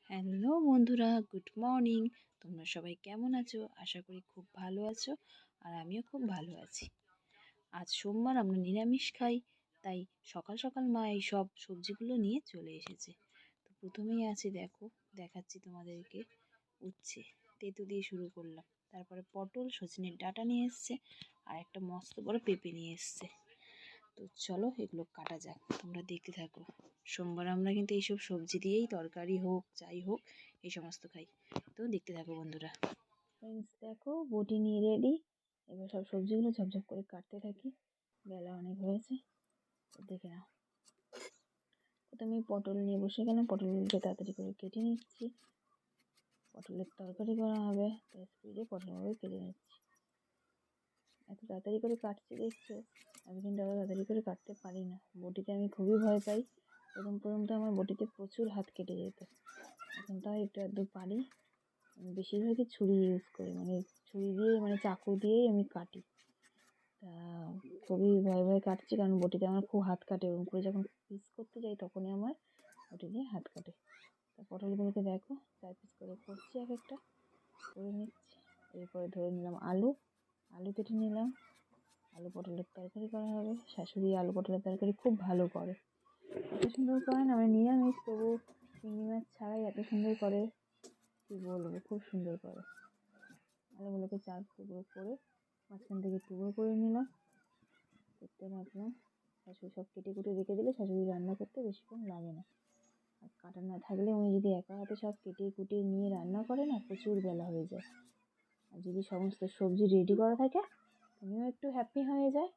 Hello বন্ধুরা, good morning. তোমরা সবাই কেমন আছো? আশা করি খুব ভালো আছো, আর আমিও খুব ভালো আছি। আজ সোমবার, আমরা নিরামিষ খাই, তাই সকাল সকাল মা এই সব সবজিগুলো নিয়ে চলে এসেছে। তো প্রথমেই আছে, দেখাচ্ছি তোমাদেরকে, উচ্ছে তেঁতো দিয়ে শুরু করলাম, তারপরে পটল, সজনের ডাঁটা নিয়ে এসছে, আর একটা মস্ত বড় পেঁপে নিয়ে এসছে। তো চলো এগুলো কাটা যাক, তোমরা দেখতে থাকো। সোমবার আমরা কিন্তু এইসব সবজি দিয়েই তরকারি হোক যাই হোক এই সমস্ত খাই। তো দেখতে থাকো বন্ধুরা। ফ্রেন্ডস দেখো, বটি নিয়ে রেডি। এবার সব সবজিগুলো ঝপঝপ করে কাটতে থাকি, বেলা অনেক হয়েছে। দেখে নাও, প্রথমে পটল নিয়ে বসে গেলাম, পটলকে তাড়াতাড়ি করে কেটে নিচ্ছি। পটলের তরকারি করা হবে, তাই স্পিডে পটলগুলো কেটে নিচ্ছি। এত তাড়াতাড়ি করে কাটছি দেখছো, আমি কিন্তু আবার তাড়াতাড়ি করে কাটতে পারি না। বটিতে আমি খুবই ভয় পাই। প্রথম তো আমার বটিতে প্রচুর হাত কেটে যেত, এখন তাও একটু আধটু পারি। আমি বেশিরভাগই ছুরি ইউজ করি, ছুরি দিয়ে চাকু দিয়েই আমি কাটি। তা খুবই ভয়ে কাটছি, কারণ বটিতে আমার খুব হাত কাটে, এবং করে যখন পিস করতে যাই তখনই আমার বটি দিয়ে হাত কাটে। তা পটলগুলোকে দেখো, 4 পিস করে করছি, এক একটা করে নিচ্ছি। এরপরে ধরে নিলাম আলু কেটে নিলাম। আলু পটলের তরকারি করা হবে। শাশুড়ি আলু পটলের তরকারি খুব ভালো করে, এত সুন্দর করে না, নিরামিষ তবু চিংড়ি মাছ ছাড়াই এত সুন্দর করে, কি বলবো, খুব সুন্দর করে। আলুগুলোকে 4 টুকরো করে মাঝখান থেকে টুকরো করে নিলাম, করতে রাখলাম। শাশুড়ি সব কেটে কুটে রেখে দিলে শাশুড়ি রান্না করতে বেশিক্ষণ লাগে না। আর কাটা না থাকলে উনি যদি একা হাতে সব কেটে কুটে নিয়ে রান্না করে না, প্রচুর বেলা হয়ে যায়। আর যদি সমস্ত সবজি রেডি করা থাকে, উনিও একটু হ্যাপি হয়ে যায়,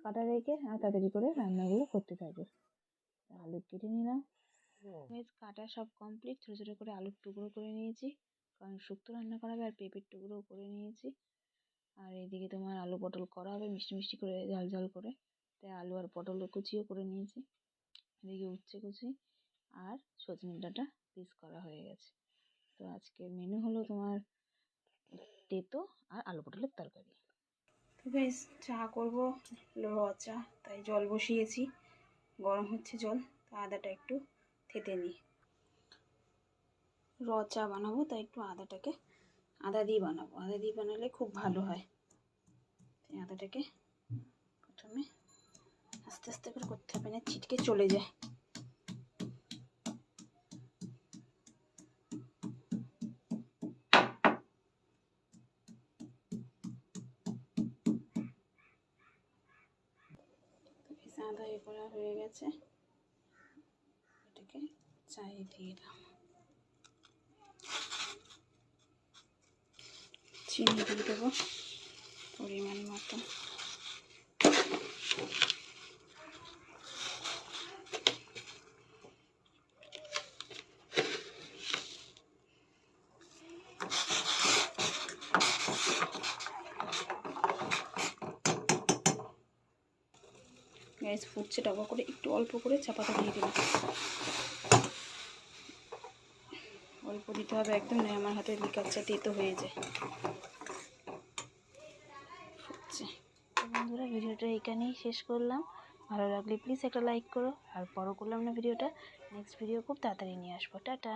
কাটা রেখে আর তাড়াতাড়ি করে রান্নাগুলো করতে থাকে। আলু কেটে নিলাম, কাটা সব কমপ্লিট। ছোটো ছোটো করে আলুর টুকরো করে নিয়েছি, কারণ শুক্তো রান্না করা হবে, আর পেঁপের টুকরোও করে নিয়েছি। আর এদিকে তোমার আলু পটল করা হবে মিষ্টি মিষ্টি করে, ঝাল ঝাল করে, তাই আলু আর পটল কুচিও করে নিয়েছি। এদিকে উচ্ছে কুচি আর সজনের ডাঁটা পিস করা হয়ে গেছে। তো আজকের মেনু হলো তোমার তেঁতো আর আলু পটলের তরকারি। তো বেশ, চা করবো, র চা, তাই জল বসিয়েছি, গরম হচ্ছে জল। তো আদাটা একটু থেতে নিই, র চা বানাবো, তাই একটু আদা দিয়ে বানাবো। আদা দিয়ে বানালে খুব ভালো হয়। তাই আদাটাকে প্রথমে আস্তে আস্তে করে করতে হবে, না ছিটকে চলে যায়। আদা এ করা হয়ে গেছে, এটাকে চায়ে দিয়ে দাও, চিনি দিয়ে দেবো পরিমাণ মতো। গ্যাস ফুটছে, টবা করে একটু অল্প করে চাপাটা দিয়ে দিলাম, অল্প দিতে হবে একদম, নয় আমার হাতে লিকার চা তেতো হয়ে যায়। ফুটছে। তো বন্ধুরা, ভিডিওটা এখানেই শেষ করলাম। ভালো লাগলে প্লিজ একটা লাইক করো, আর বড় করলাম না ভিডিওটা, নেক্সট ভিডিও খুব তাড়াতাড়ি নিয়ে আসবো। টাটা।